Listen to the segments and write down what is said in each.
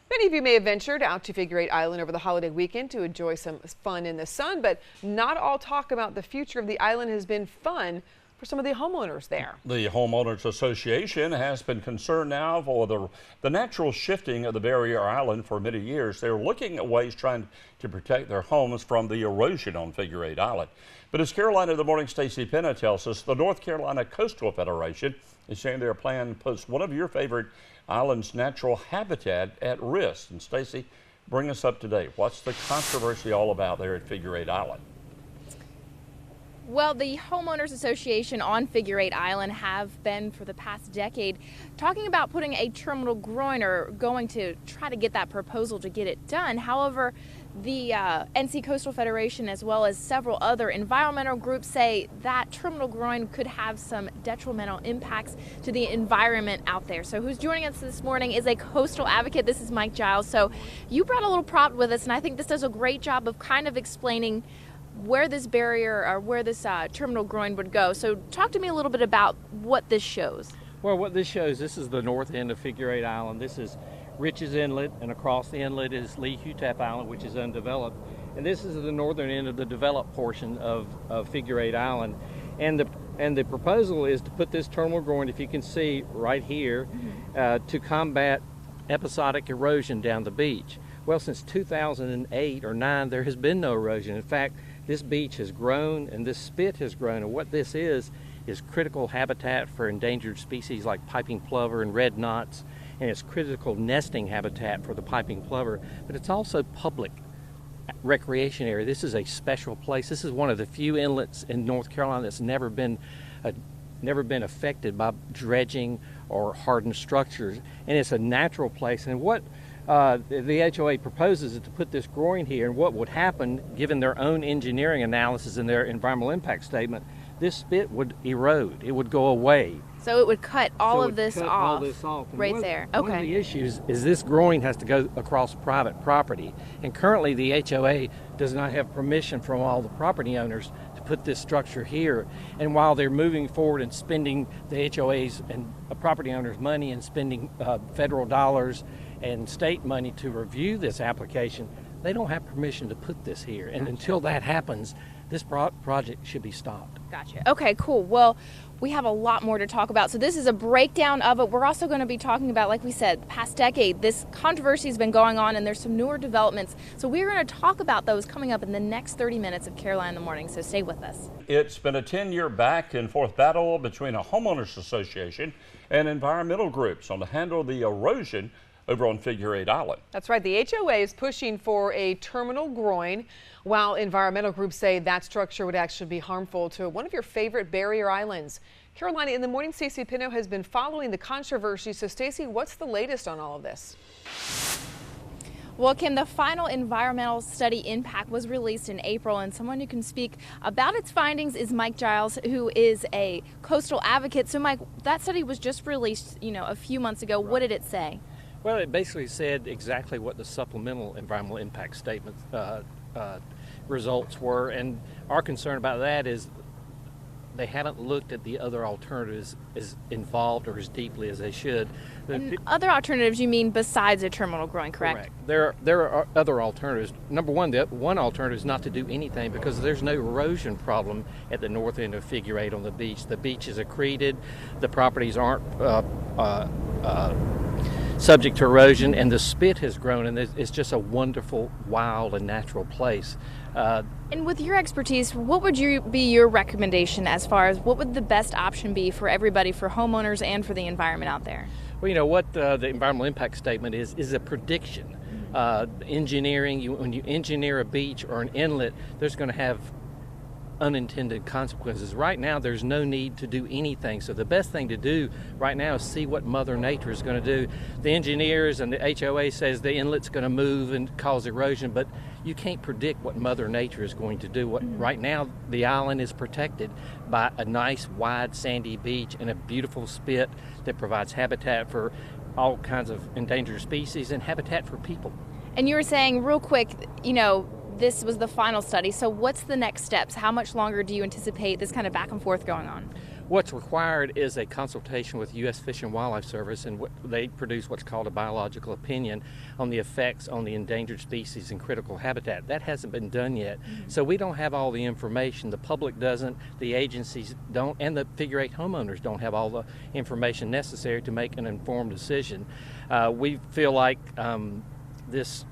Many of you may have ventured out to Figure Eight Island over the holiday weekend to enjoy some fun in the sun, but not all talk about the future of the island has been fun for some of the homeowners there. The Homeowners Association has been concerned now for the natural shifting of the barrier island for many years. They're looking at ways trying to protect their homes from the erosion on Figure Eight Island. But as Carolina in the Morning Stacey Penna tells us, the North Carolina Coastal Federation is saying their plan puts one of your favorite island's natural habitat at risk. And Stacey, bring us up to date. What's the controversy all about there at Figure Eight Island? Well, the Homeowners Association on Figure Eight Island have been for the past decade talking about putting a terminal groin, or going to try to get that proposal to get it done. However, the NC Coastal Federation, as well as several other environmental groups, say that terminal groin could have some detrimental impacts to the environment out there. So who's joining us this morning is a coastal advocate. This is Mike Giles. So you brought a little prop with us, and I think this does a great job of kind of explaining where this barrier or where this terminal groin would go. So talk to me a little bit about what this shows. Well, what this shows, this is the north end of Figure Eight Island. This is Rich's Inlet, and across the inlet is Lee Hutap Island, which is undeveloped. And this is the northern end of the developed portion of Figure Eight Island. And the proposal is to put this terminal groin, if you can see right here, to combat episodic erosion down the beach. Well, since 2008 or 9, there has been no erosion. In fact, this beach has grown and this spit has grown, and what this is critical habitat for endangered species like piping plover and red knots, and it's critical nesting habitat for the piping plover, but it's also public recreation area. This is a special place. This is one of the few inlets in North Carolina that's never been affected by dredging or hardened structures, and it's a natural place. And what the HOA proposes is to put this groin here, and what would happen, given their own engineering analysis and their environmental impact statement, this spit would erode. It would go away. So it would cut all of this off. All this off. Right there. Okay. One of the issues is this groin has to go across private property, and currently the HOA does not have permission from all the property owners to put this structure here. And while they're moving forward and spending the HOA's and property owners' money and spending federal dollars and state money to review this application, they don't have permission to put this here. And until that happens, this project should be stopped. Gotcha. Okay, cool. Well, we have a lot more to talk about. So this is a breakdown of it. We're also going to be talking about, like we said, the past decade. This controversy has been going on, and there's some newer developments. So we're going to talk about those coming up in the next 30 minutes of Carolina in the Morning. So stay with us. It's been a 10-year back and forth battle between a homeowners association and environmental groups on the handle of the erosion over on Figure Eight Island. That's right. The HOA is pushing for a terminal groin, while environmental groups say that structure would actually be harmful to one of your favorite barrier islands. Carolina in the Morning, Stacey Penna has been following the controversy. So Stacey, what's the latest on all of this? Well, Kim, the final environmental study impact was released in April, and someone who can speak about its findings is Mike Giles, who is a coastal advocate. So Mike, that study was just released, a few months ago. Right. What did it say? Well, it basically said exactly what the supplemental environmental impact statement results were, and our concern about that is they haven't looked at the other alternatives as involved or as deeply as they should. And other alternatives you mean besides a terminal groin, correct? Correct. There are other alternatives. Number one, the one alternative is not to do anything because there's no erosion problem at the north end of Figure Eight on the beach. The beach is accreted, the properties aren't subject to erosion, and the spit has grown, and it's just a wonderful, wild, and natural place. And with your expertise, what would be your recommendation as far as what would the best option be for everybody, for homeowners and for the environment out there? Well, what the environmental impact statement is a prediction. Engineering, when you engineer a beach or an inlet, there's going to have unintended consequences. Right now, there's no need to do anything. So the best thing to do right now is see what Mother Nature is going to do. The engineers and the HOA says the inlet's going to move and cause erosion, but you can't predict what Mother Nature is going to do. Right now, the island is protected by a nice, wide, sandy beach and a beautiful spit that provides habitat for all kinds of endangered species and habitat for people. And you were saying real quick, this was the final study. So what's the next steps? How much longer do you anticipate this kind of back and forth going on? What's required is a consultation with U.S. Fish and Wildlife Service, and they produce what's called a biological opinion on the effects on the endangered species and critical habitat. That hasn't been done yet, so we don't have all the information. The public doesn't, the agencies don't, and the figure 8 homeowners don't have all the information necessary to make an informed decision. We feel like this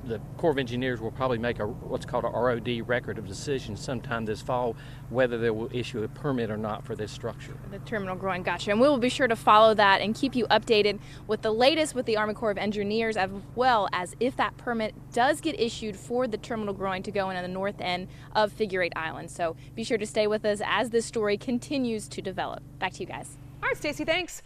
the Corps of Engineers will probably make what's called a ROD, record of decision, sometime this fall, whether they will issue a permit or not for this structure. The terminal groin, gotcha. And we will be sure to follow that and keep you updated with the latest with the Army Corps of Engineers, as well as if that permit does get issued for the terminal groin to go in on the north end of Figure 8 Island. So be sure to stay with us as this story continues to develop. Back to you guys. All right, Stacey, thanks.